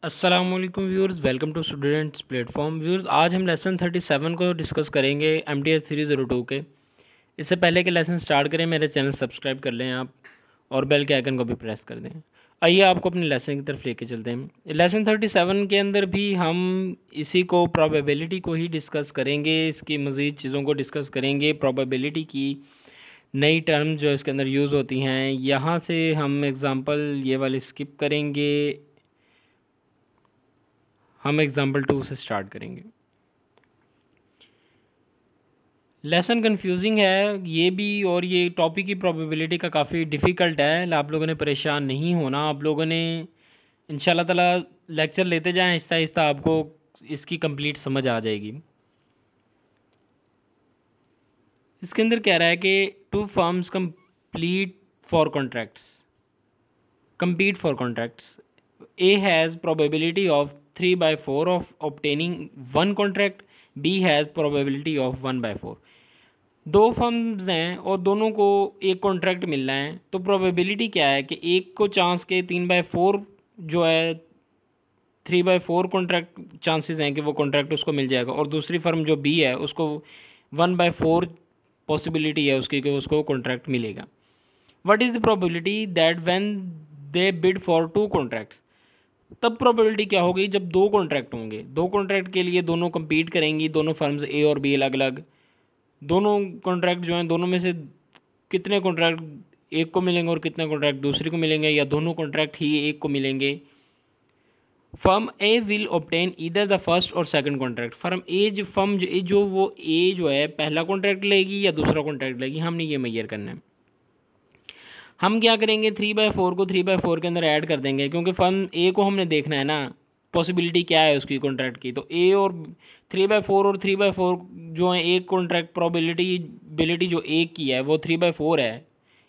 अस्सलाम वालेकुम viewers, welcome to students platform. Viewers, आज हम लेसन 37 को डिस्कस करेंगे MTS 302 के। इससे पहले कि लेसन स्टार्ट करें, मेरे चैनल सब्सक्राइब कर लें आप और बेल के आइकन को भी प्रेस कर दें। आइए आपको अपने लेसन की तरफ लेके चलते हैं। लेसन 37 के अंदर भी हम इसी को प्रोबेबिलिटी को ही डिस्कस करेंगे, इसकी मज़ीद चीज़ों को डिस्कस करेंगे। प्रोबेबिलिटी की नई टर्म जो इसके अंदर यूज़ होती हैं, यहाँ से हम एग्ज़ाम्पल ये वाली स्किप करेंगे। हम एग्ज़ाम्पल 2 से स्टार्ट करेंगे। लेसन कंफ्यूजिंग है ये भी, और ये टॉपिक की प्रोबेबिलिटी का काफ़ी डिफ़िकल्ट है। आप लोगों ने परेशान नहीं होना, आप लोगों ने इंशाल्लाह ताला लेक्चर लेते जाएं, आहिस्ता आहिस्ता आपको इसकी कंप्लीट समझ आ जाएगी। इसके अंदर कह रहा है कि two firms compete for contracts. A has probability of 3/4 of obtaining one contract. B has probability of 1/4. दो फर्म्स हैं और दोनों को एक कॉन्ट्रैक्ट मिलना है, तो प्रोबेबिलिटी क्या है कि एक को चांस के 3/4 जो है 3/4 कॉन्ट्रैक्ट चांसेस हैं कि वो कॉन्ट्रैक्ट उसको मिल जाएगा, और दूसरी फर्म जो बी है उसको 1/4 पॉसिबिलिटी है उसकी कि उसको कॉन्ट्रैक्ट मिलेगा। What is the probability that when they bid for two contracts? तब प्रोबेबिलिटी क्या होगी जब दो कॉन्ट्रैक्ट होंगे। दो कॉन्ट्रैक्ट के लिए दोनों compete करेंगी, दोनों फर्म्स ए और बी अलग अलग। दोनों कॉन्ट्रैक्ट जो हैं, दोनों में से कितने कॉन्ट्रैक्ट एक को मिलेंगे और कितने कॉन्ट्रैक्ट दूसरे को मिलेंगे, या दोनों कॉन्ट्रैक्ट ही एक को मिलेंगे। Firm A will obtain either the first और सेकंड कॉन्ट्रैक्ट। फर्म जो वो ए जो है पहला कॉन्ट्रैक्ट लेगी या दूसरा कॉन्ट्रैक्ट लेगी, हमने ये मैयर करना है। हम क्या करेंगे, 3/4 को 3/4 के अंदर ऐड कर देंगे, क्योंकि फर्म ए को हमने देखना है ना पॉसिबिलिटी क्या है उसकी कॉन्ट्रैक्ट की। तो ए और 3/4 और 3/4 जो है, एक कॉन्ट्रैक्ट प्रोबेबिलिटी जो एक की है वो 3/4 है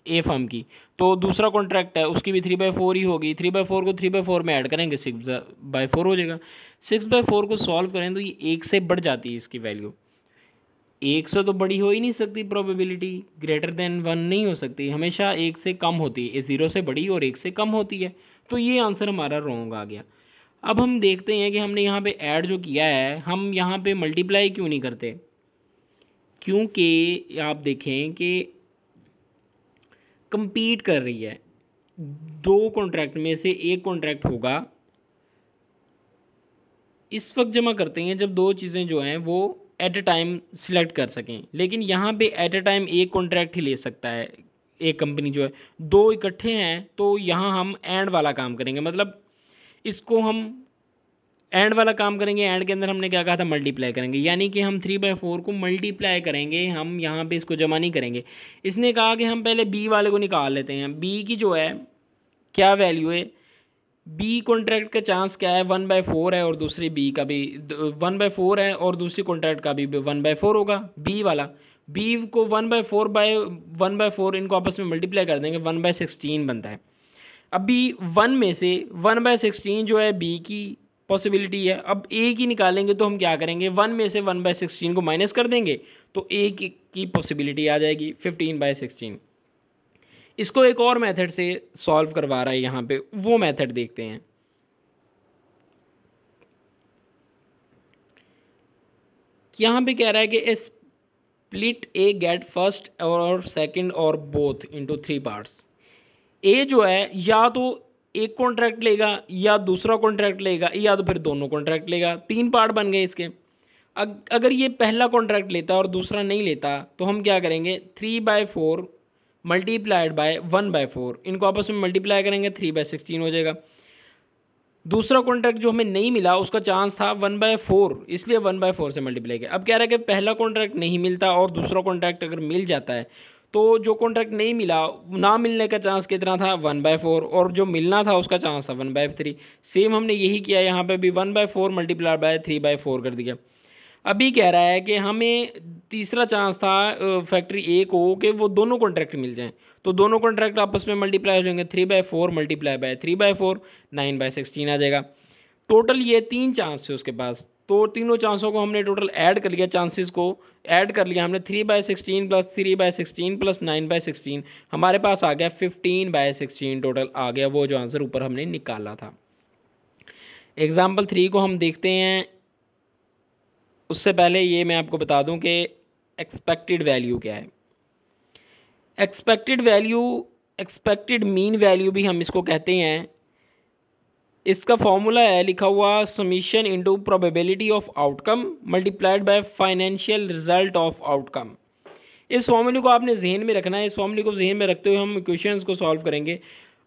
ए फर्म की, तो दूसरा कॉन्ट्रैक्ट है उसकी भी 3/4 ही होगी। 3/4 को 3/4 में ऐड करेंगे, 6/4 हो जाएगा। 6/4 को सॉल्व करें तो ये एक से बढ़ जाती है इसकी वैल्यू। एक से तो बड़ी हो ही नहीं सकती, प्रोबेबिलिटी ग्रेटर देन 1 नहीं हो सकती, हमेशा एक से कम होती है। ये 0 से बड़ी और एक से कम होती है, तो ये आंसर हमारा रॉन्ग आ गया। अब हम देखते हैं कि हमने यहाँ पे ऐड जो किया है, हम यहाँ पे मल्टीप्लाई क्यों नहीं करते? क्योंकि आप देखें कि compete कर रही है, दो कॉन्ट्रैक्ट में से एक कॉन्ट्रैक्ट होगा। इस वक्त जमा करते हैं जब दो चीज़ें जो हैं वो एट अ टाइम सिलेक्ट कर सकें, लेकिन यहाँ पे एट अ टाइम एक कॉन्ट्रैक्ट ही ले सकता है एक कंपनी जो है। दो इकट्ठे हैं तो यहाँ हम एंड वाला काम करेंगे, मतलब इसको हम एंड वाला काम करेंगे। एंड के अंदर हमने क्या कहा था, मल्टीप्लाई करेंगे, यानी कि हम 3/4 को मल्टीप्लाई करेंगे, हम यहाँ पे इसको जमा नहीं करेंगे। इसने कहा कि हम पहले बी वाले को निकाल लेते हैं। बी की जो है क्या वैल्यू है, बी कॉन्ट्रैक्ट का चांस क्या है, 1/4 है, और दूसरी बी का भी 1/4 है, और दूसरी कॉन्ट्रैक्ट का भी 1/4 होगा बी वाला। बी को 1/4 इनको आपस में मल्टीप्लाई कर देंगे, 1/16 बनता है। अभी 1 में से 1/16 जो है बी की पॉसिबिलिटी है। अब ए की निकालेंगे तो हम क्या करेंगे, 1 में से 1/16 को माइनस कर देंगे, तो ए की पॉसिबिलिटी आ जाएगी 15/16। इसको एक और मेथड से सॉल्व करवा रहा है यहाँ पे, वो मेथड देखते हैं। यहाँ पे कह रहा है कि स्प्लिट ए गेट फर्स्ट और सेकंड और बोथ इनटू 3 पार्ट्स। ए जो है या तो एक कॉन्ट्रैक्ट लेगा या दूसरा कॉन्ट्रैक्ट लेगा, या तो फिर दोनों कॉन्ट्रैक्ट लेगा। 3 पार्ट बन गए इसके। अगर ये पहला कॉन्ट्रैक्ट लेता और दूसरा नहीं लेता, तो हम क्या करेंगे, 3/4 मल्टीप्लाइड बाय 1/4, इनको आपस में मल्टीप्लाई करेंगे, 3/16 हो जाएगा। दूसरा कॉन्ट्रैक्ट जो हमें नहीं मिला उसका चांस था 1/4, इसलिए 1/4 से मल्टीप्लाई किया। अब कह रहा है कि पहला कॉन्ट्रैक्ट नहीं मिलता और दूसरा कॉन्ट्रैक्ट अगर मिल जाता है, तो जो कॉन्ट्रैक्ट नहीं मिला, ना मिलने का चांस कितना था, 1/4, और जो मिलना था उसका चांस था 1/3। सेम हमने यही किया, यहाँ पे भी 1/4 मल्टीप्लाई बाय 3/4 कर दिया। अभी कह रहा है कि हमें तीसरा चांस था फैक्ट्री ए को कि वो दोनों कॉन्ट्रैक्ट मिल जाएं, तो दोनों कॉन्ट्रैक्ट आपस में मल्टीप्लाई हो जाएंगे, 3/4 मल्टीप्लाई बाय 3/4, 9/16 आ जाएगा। टोटल ये 3 चांस थे उसके पास, तो तीनों चांसों को हमने टोटल ऐड कर लिया, चांसेस को ऐड कर लिया हमने, 3/16 प्लस 3/16 प्लस 9/16, हमारे पास आ गया 15/16 टोटल आ गया, वो जो आंसर ऊपर हमने निकाला था। एग्जाम्पल 3 को हम देखते हैं। उससे पहले ये मैं आपको बता दूं कि एक्सपेक्टेड वैल्यू क्या है। Expected value, expected mean value भी हम इसको कहते हैं। इसका फॉर्मूला है लिखा हुआ summation into probability of outcome multiplied by financial result of outcome. इस फॉर्मूले को आपने जहन में रखना है। इस फॉर्मूले को जहन में रखते हुए हम इक्वेशंस को सॉल्व करेंगे।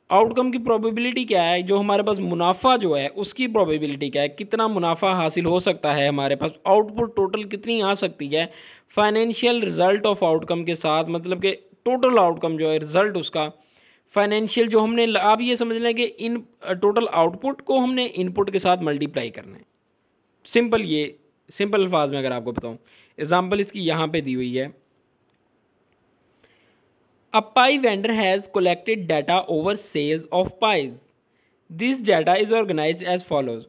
आउटकम की प्रोबेबिलिटी क्या है, जो हमारे पास मुनाफा जो है उसकी प्रोबेबिलिटी क्या है, कितना मुनाफा हासिल हो सकता है हमारे पास, आउटपुट टोटल कितनी आ सकती है फाइनेंशियल रिजल्ट ऑफ आउटकम के साथ, मतलब कि टोटल आउटकम जो है रिजल्ट उसका फाइनेंशियल जो हमने, आप ये समझ लें कि इन टोटल आउटपुट को हमने इनपुट के साथ मल्टीप्लाई करना है। सिंपल, ये सिंपल अल्फाज में अगर आपको बताऊं, एग्जांपल इसकी यहाँ पे दी हुई है। A pie vendor has collected data over sales of pies. This data is organized as follows.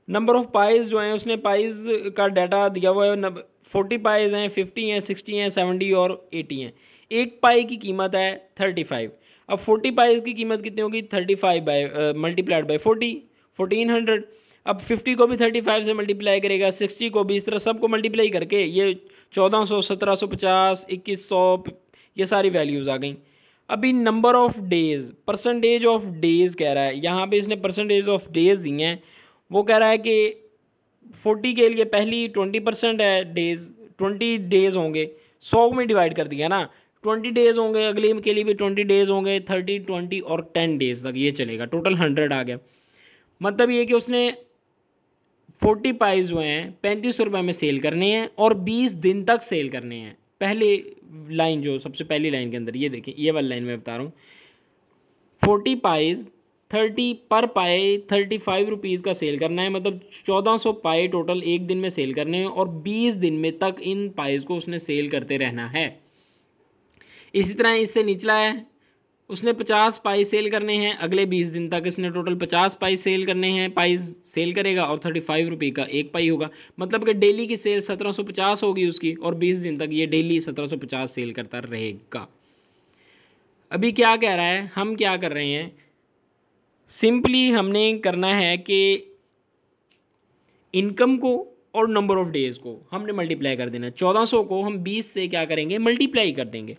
Number of pies जो हैं उसने पाइज का डाटा दिया हुआ है। 40 पाइज हैं, 50 हैं, 60 हैं, 70 और 80 हैं। एक पाई की कीमत है 35। अब 40 पाइज की कीमत कितनी होगी, 35 बाई मल्टीप्लाइड बाई 40, 1400। अब 50 को भी 35 से मल्टीप्लाई करेगा, 60 को भी, इस तरह सबको मल्टीप्लाई करके ये 1400, 1750, 2100, ये सारी वैल्यूज़ आ गई। अभी number of days, percentage of days कह रहा है यहाँ पे, इसने परसेंटेज ऑफ डेज दी हैं। वो कह रहा है कि 40 के लिए पहली 20% है डेज, 20 डेज होंगे, 100 में डिवाइड कर दिया ना, 20 डेज होंगे, अगले के लिए भी 20 डेज होंगे, 30, 20 और 10 डेज तक ये चलेगा, टोटल 100 आ गया। मतलब ये कि उसने 40 पाइज जो हैं 3500 रुपये में सेल करने हैं और 20 दिन तक सेल करने हैं। पहले लाइन जो सबसे पहली लाइन के अंदर ये देखें, ये वाली लाइन में बता रहा हूँ, 40 पाइज 30 पर पाए 35 रुपीज़ का सेल करना है, मतलब 1400 पाए टोटल एक दिन में सेल करने हैं और 20 दिन में तक इन पाइज को उसने सेल करते रहना है। इसी तरह इससे निचला है, उसने 50 पाई सेल करने हैं, अगले 20 दिन तक इसने टोटल 50 पाई सेल करने हैं, पाई सेल करेगा और 35 रुपये का एक पाई होगा, मतलब कि डेली की सेल 1750 होगी उसकी और 20 दिन तक ये डेली 1750 सेल करता रहेगा। अभी क्या कह रहा है, हम क्या कर रहे हैं, सिंपली हमने करना है कि इनकम को और नंबर ऑफ डेज को हमने मल्टीप्लाई कर देना है। 1400 को हम 20 से क्या करेंगे, मल्टीप्लाई कर देंगे।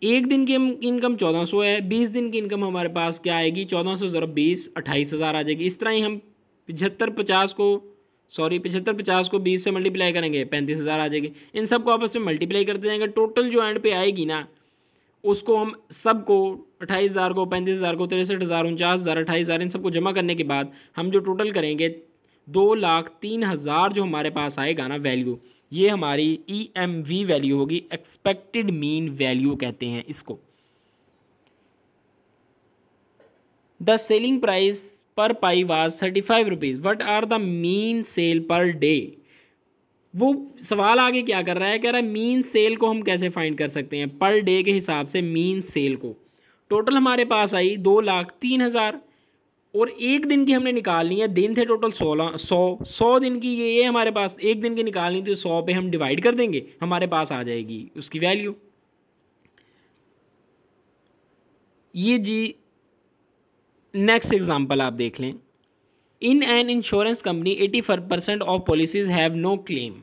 एक दिन की इनकम 1400 है, 20 दिन की इनकम हमारे पास क्या आएगी, 1400 ज़रब 20, 28,000 आ जाएगी। इस तरह ही हम 75 50 को 20 से मल्टीप्लाई करेंगे, 35,000 आ जाएगी। इन सब को आपस में मल्टीप्लाई करते जाएंगे, टोटल जो एंड पे आएगी ना उसको हम सबको 28,000 को, 35,000 को, 63,000, 49,000, 28,000 इन सबको जमा करने के बाद हम जो टोटल करेंगे 2,03,000 जो हमारे पास आएगा ना वैल्यू, ये हमारी EMV वैल्यू होगी, एक्सपेक्टेड मीन वैल्यू कहते हैं इसको। The selling price per pie was 35 rupees, what are the mean sale per day. वो सवाल आगे क्या कर रहा है, कह रहा है मीन सेल को हम कैसे फाइंड कर सकते हैं, पर डे के हिसाब से मीन सेल को। टोटल हमारे पास आई 2,03,000 और एक दिन की हमने निकालनी है, दिन थे टोटल 100 दिन की, ये हमारे पास एक दिन की निकालनी थी, 100 पे हम डिवाइड कर देंगे, हमारे पास आ जाएगी उसकी वैल्यू। ये जी नेक्स्ट एग्जांपल आप देख लें। In an insurance company 80% of policies have no claim.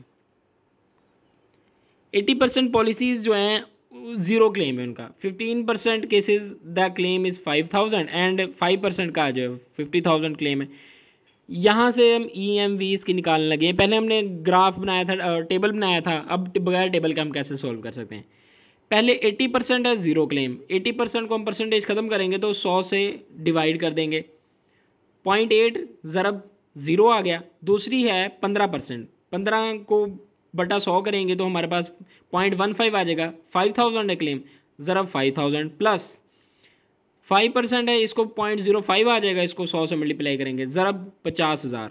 80% policies जो हैं ज़ीरो क्लेम है उनका। 15% cases the claim is 5,000 and 5% का जो है 50,000 क्लेम है। यहाँ से हम EMV इसकी निकालने लगे हैं। पहले हमने ग्राफ बनाया था, टेबल बनाया था, अब बगैर टेबल के हम कैसे सोल्व कर सकते हैं। पहले 80% है ज़ीरो क्लेम, 80% को हम परसेंटेज ख़त्म करेंगे तो 100 से डिवाइड कर देंगे, 0.8 ज़रब ज़ीरो आ गया। दूसरी है 15%, 15 को बटा 100 करेंगे तो हमारे पास 0.15 आ जाएगा। 5,000 है क्लेम, ज़रब 5,000 प्लस 5% है, इसको 0.05 आ जाएगा, इसको 100 से मल्टीप्लाई करेंगे, ज़रब 50,000।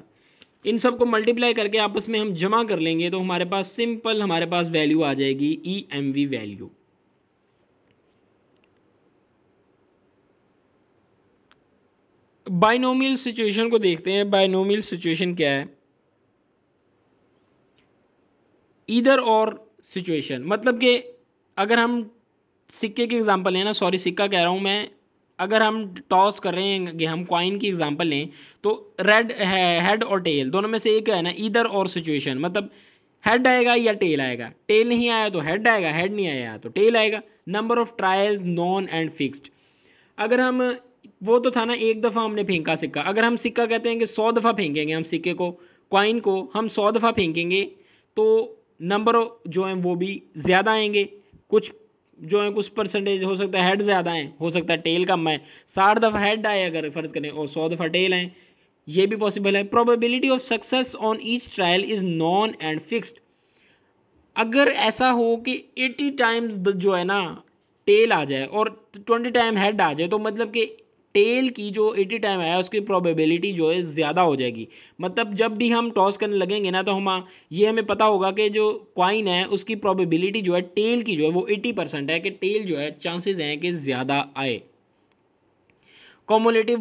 इन सब को मल्टीप्लाई करके आपस में हम जमा कर लेंगे तो हमारे पास सिंपल हमारे पास वैल्यू आ जाएगी EMV वैल्यू। बाइनोमियल सिचुएशन को देखते हैं। बाइनोमियल सिचुएशन क्या है, ईदर और सिचुएशन, मतलब कि अगर हम सिक्के की एग्जांपल लें ना, सॉरी सिक्का कह रहा हूँ मैं, अगर हम टॉस कर रहे हैं, हम कॉइन की एग्जांपल लें तो रेड है, हेड और टेल दोनों में से एक है ना, इधर और सिचुएशन, मतलब हेड आएगा या टेल आएगा। टेल नहीं आया तो हेड आएगा, हेड नहीं आया तो टेल आएगा। Number of trials non and fixed. अगर हम, वो तो था ना एक दफ़ा हमने फेंका सिक्का, अगर हम सिक्का कहते हैं कि 100 दफ़ा फेंकेंगे, हम सिक्के को, कॉइन को हम 100 दफ़ा फेंकेंगे तो नंबर जो हैं वो भी ज़्यादा आएंगे। कुछ जो है कुछ परसेंटेज हो सकता है हेड ज़्यादा है, हो सकता है टेल कम है। 60 दफ़ा हेड आए अगर फ़र्ज़ करें और 100 दफ़ा टेल आए, ये भी पॉसिबल है। Probability of success on each trial is non and fixed. अगर ऐसा हो कि 80 टाइम्स जो है ना टेल आ जाए और 20 टाइम हेड आ जाए, तो मतलब कि टेल की जो 80 टाइम आया उसकी प्रोबेबिलिटी जो है ज़्यादा हो जाएगी। मतलब जब भी हम टॉस करने लगेंगे ना तो ये हमें पता होगा कि जो कॉइन है उसकी प्रोबेबिलिटी जो है टेल की जो है वो 80% है, कि टेल जो है चांसेस हैं कि ज़्यादा आए। कॉमुलेटिव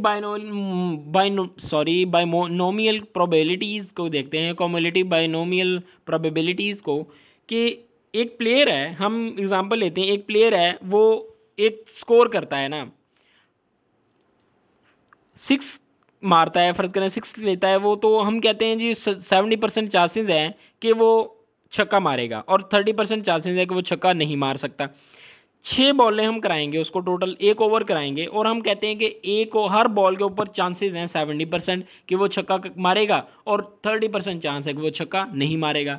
बाइनोमियल प्रोबेबिलिटीज़ को देखते हैं। कॉमुलेटिव बाइनोमियल प्रोबेबिलिटीज़ को, कि एक प्लेयर है, हम एग्जांपल लेते हैं, एक प्लेयर है वो एक स्कोर करता है ना, 6 मारता है, फ़र्ज़ करें 6 लेता है वो, तो हम कहते हैं जी 70% चांसेस हैं कि वो छक्का मारेगा और 30% चांसेस है कि वो छक्का नहीं मार सकता। 6 बॉलें हम कराएंगे उसको, टोटल 1 ओवर कराएंगे और हम कहते हैं कि हर बॉल के ऊपर चांसेस हैं 70% कि वो छक्का मारेगा और 30% चांस है कि वो छक्का नहीं मारेगा।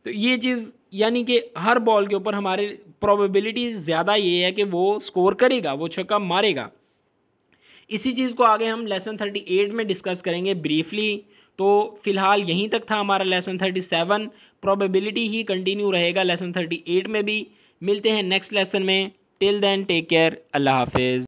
तो ये चीज़ यानी कि हर बॉल के ऊपर हमारे प्रोबेबिलिटी ज़्यादा ये है कि वो स्कोर करेगा, वो छक्का मारेगा। इसी चीज़ को आगे हम लेसन 38 में डिस्कस करेंगे ब्रीफली। तो फिलहाल यहीं तक था हमारा लेसन 37। प्रोबेबिलिटी ही कंटिन्यू रहेगा लेसन 38 में भी। मिलते हैं नेक्स्ट लेसन में। टिल देन टेक केयर, अल्लाह हाफिज़।